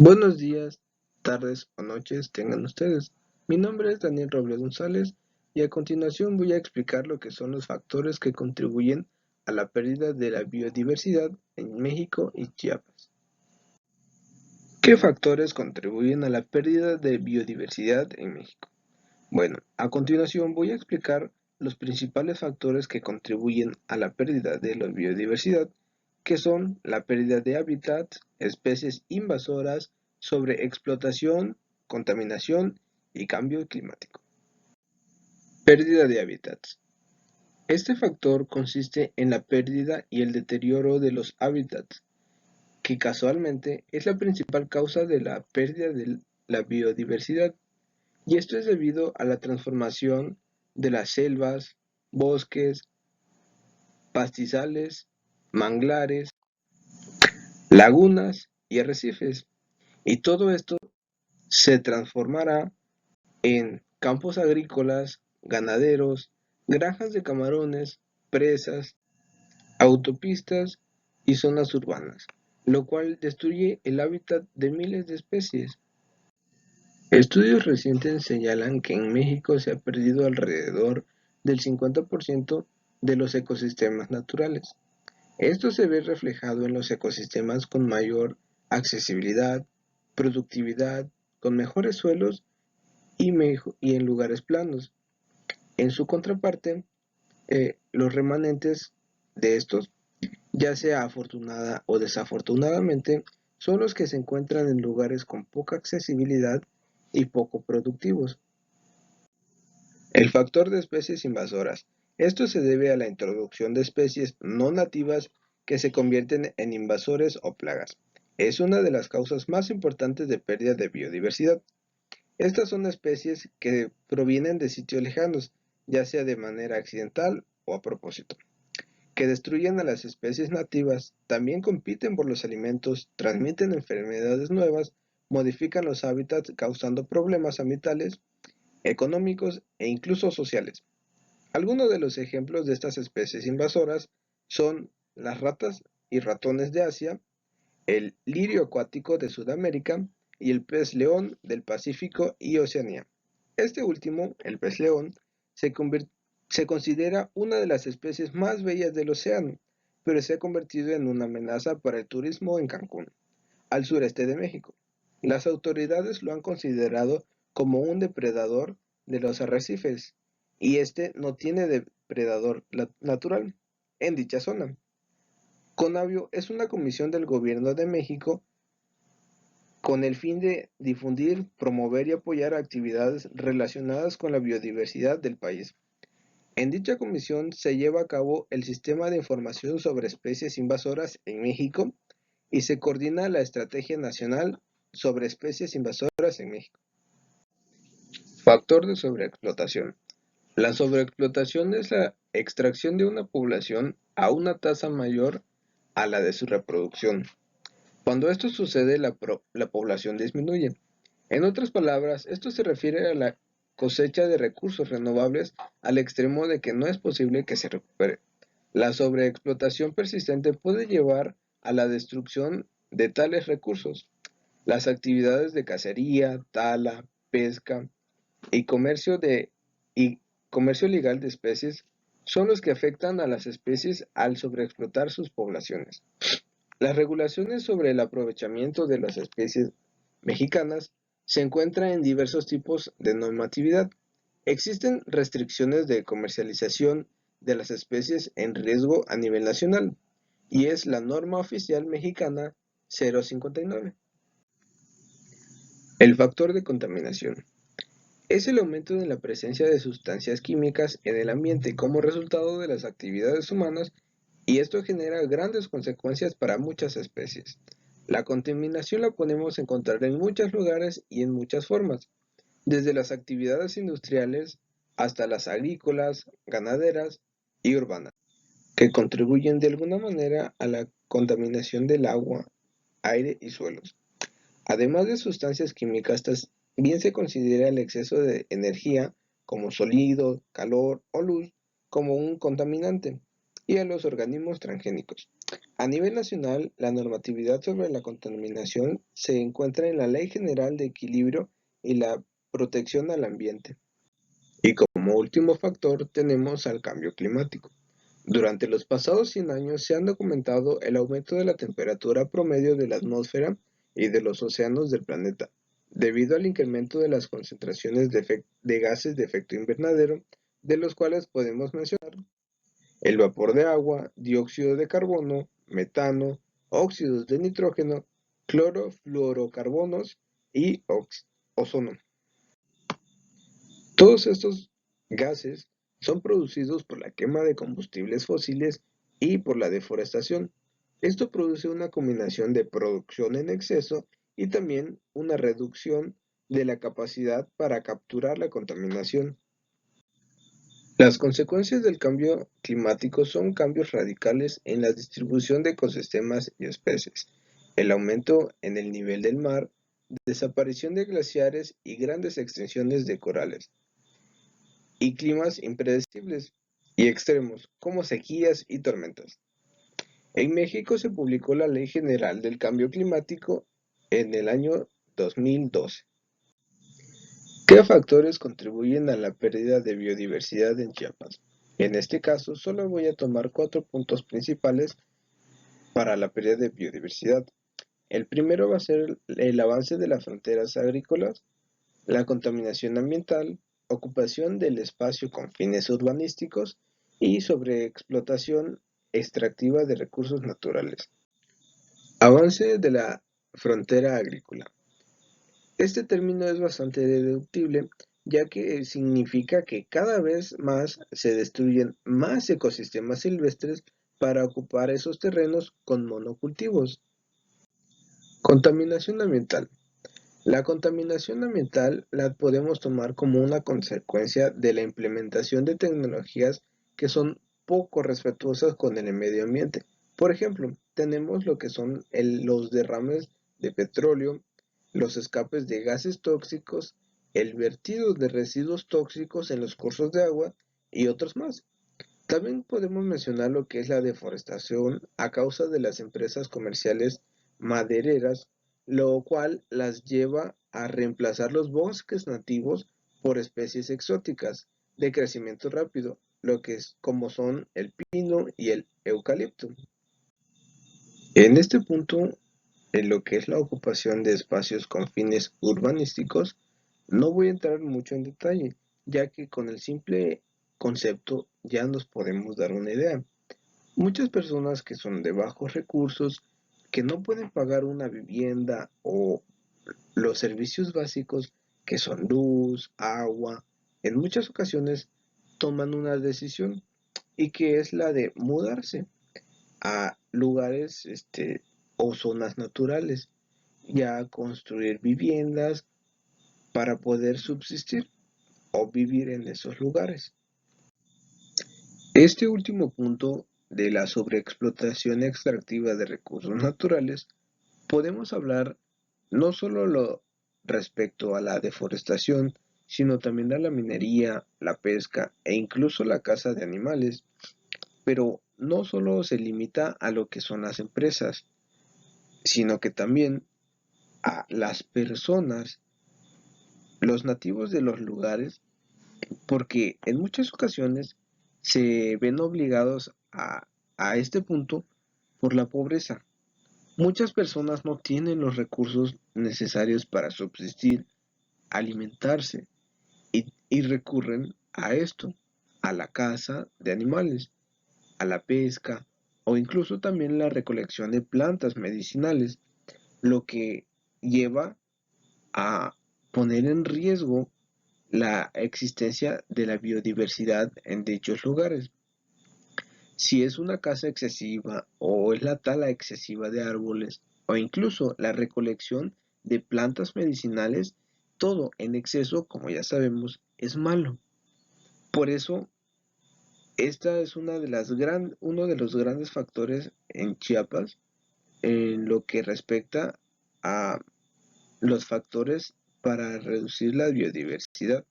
Buenos días, tardes o noches tengan ustedes. Mi nombre es Daniel Robles González y a continuación voy a explicar lo que son los factores que contribuyen a la pérdida de la biodiversidad en México y Chiapas. ¿Qué factores contribuyen a la pérdida de biodiversidad en México? Bueno, a continuación voy a explicar los principales factores que contribuyen a la pérdida de la biodiversidad, que son la pérdida de hábitats, especies invasoras, sobreexplotación, contaminación y cambio climático. Pérdida de hábitats. Este factor consiste en la pérdida y el deterioro de los hábitats, que casualmente es la principal causa de la pérdida de la biodiversidad. Y esto es debido a la transformación de las selvas, bosques, pastizales, manglares, lagunas y arrecifes. Y todo esto se transformará en campos agrícolas, ganaderos, granjas de camarones, presas, autopistas y zonas urbanas, lo cual destruye el hábitat de miles de especies. Estudios recientes señalan que en México se ha perdido alrededor del 50% de los ecosistemas naturales. Esto se ve reflejado en los ecosistemas con mayor accesibilidad, productividad, con mejores suelos y en lugares planos. En su contraparte, los remanentes de estos, ya sea afortunada o desafortunadamente, son los que se encuentran en lugares con poca accesibilidad y poco productivos. El factor de especies invasoras. Esto se debe a la introducción de especies no nativas que se convierten en invasores o plagas. Es una de las causas más importantes de pérdida de biodiversidad. Estas son especies que provienen de sitios lejanos, ya sea de manera accidental o a propósito, que destruyen a las especies nativas, también compiten por los alimentos, transmiten enfermedades nuevas, modifican los hábitats causando problemas ambientales, económicos e incluso sociales. Algunos de los ejemplos de estas especies invasoras son las ratas y ratones de Asia, el lirio acuático de Sudamérica y el pez león del Pacífico y Oceanía. Este último, el pez león, se considera una de las especies más bellas del océano, pero se ha convertido en una amenaza para el turismo en Cancún, al sureste de México. Las autoridades lo han considerado como un depredador de los arrecifes y este no tiene depredador natural en dicha zona. Conavio es una comisión del Gobierno de México con el fin de difundir, promover y apoyar actividades relacionadas con la biodiversidad del país. En dicha comisión se lleva a cabo el Sistema de Información sobre Especies Invasoras en México y se coordina la Estrategia Nacional sobre Especies Invasoras en México. Factor de sobreexplotación. La sobreexplotación es la extracción de una población a una tasa mayor a la de su reproducción. Cuando esto sucede, la población disminuye. En otras palabras, esto se refiere a la cosecha de recursos renovables al extremo de que no es posible que se recupere. La sobreexplotación persistente puede llevar a la destrucción de tales recursos. Las actividades de cacería, tala, pesca y y comercio legal de especies son los que afectan a las especies al sobreexplotar sus poblaciones. Las regulaciones sobre el aprovechamiento de las especies mexicanas se encuentran en diversos tipos de normatividad. Existen restricciones de comercialización de las especies en riesgo a nivel nacional, y es la norma oficial mexicana 059. El factor de contaminación. Es el aumento de la presencia de sustancias químicas en el ambiente como resultado de las actividades humanas y esto genera grandes consecuencias para muchas especies. La contaminación la podemos encontrar en muchos lugares y en muchas formas, desde las actividades industriales hasta las agrícolas, ganaderas y urbanas, que contribuyen de alguna manera a la contaminación del agua, aire y suelos. Además de sustancias químicas, bien se considera el exceso de energía como sonido, calor o luz como un contaminante y a los organismos transgénicos. A nivel nacional, la normatividad sobre la contaminación se encuentra en la Ley General de Equilibrio y la Protección al Ambiente. Y como último factor tenemos al cambio climático. Durante los pasados 100 años se han documentado el aumento de la temperatura promedio de la atmósfera y de los océanos del planeta, debido al incremento de las concentraciones de gases de efecto invernadero, de los cuales podemos mencionar el vapor de agua, dióxido de carbono, metano, óxidos de nitrógeno, clorofluorocarbonos y ozono. Todos estos gases son producidos por la quema de combustibles fósiles y por la deforestación. Esto produce una combinación de producción en exceso y también una reducción de la capacidad para capturar la contaminación. Las consecuencias del cambio climático son cambios radicales en la distribución de ecosistemas y especies, el aumento en el nivel del mar, desaparición de glaciares y grandes extensiones de corales, y climas impredecibles y extremos, como sequías y tormentas. En México se publicó la Ley General del Cambio Climático en el año 2012. ¿Qué factores contribuyen a la pérdida de biodiversidad en Chiapas? En este caso, solo voy a tomar 4 puntos principales para la pérdida de biodiversidad. El primero va a ser el avance de las fronteras agrícolas, la contaminación ambiental, ocupación del espacio con fines urbanísticos y sobreexplotación extractiva de recursos naturales. Avance de la frontera agrícola. Este término es bastante deductible, ya que significa que cada vez más se destruyen más ecosistemas silvestres para ocupar esos terrenos con monocultivos. Contaminación ambiental. La contaminación ambiental la podemos tomar como una consecuencia de la implementación de tecnologías que son poco respetuosas con el medio ambiente. Por ejemplo, tenemos lo que son los derrames de petróleo, los escapes de gases tóxicos, el vertido de residuos tóxicos en los cursos de agua y otros más. También podemos mencionar lo que es la deforestación a causa de las empresas comerciales madereras, lo cual las lleva a reemplazar los bosques nativos por especies exóticas de crecimiento rápido, lo que es como son el pino y el eucalipto. En este punto, en lo que es la ocupación de espacios con fines urbanísticos, no voy a entrar mucho en detalle, ya que con el simple concepto ya nos podemos dar una idea. Muchas personas que son de bajos recursos, que no pueden pagar una vivienda o los servicios básicos que son luz, agua, en muchas ocasiones toman una decisión y que es la de mudarse a lugares o zonas naturales, ya construir viviendas para poder subsistir o vivir en esos lugares. Este último punto de la sobreexplotación extractiva de recursos naturales, podemos hablar no solo respecto a la deforestación, sino también a la minería, la pesca e incluso la caza de animales. Pero no solo se limita a lo que son las empresas, sino que también a las personas, los nativos de los lugares, porque en muchas ocasiones se ven obligados a este punto por la pobreza. Muchas personas no tienen los recursos necesarios para subsistir, alimentarse y recurren a esto, a la caza de animales, a la pesca o incluso también la recolección de plantas medicinales, lo que lleva a poner en riesgo la existencia de la biodiversidad en dichos lugares. Si es una caza excesiva o es la tala excesiva de árboles o incluso la recolección de plantas medicinales, todo en exceso, como ya sabemos, es malo. Por eso, esta es uno de los grandes factores en Chiapas en lo que respecta a los factores para reducir la biodiversidad.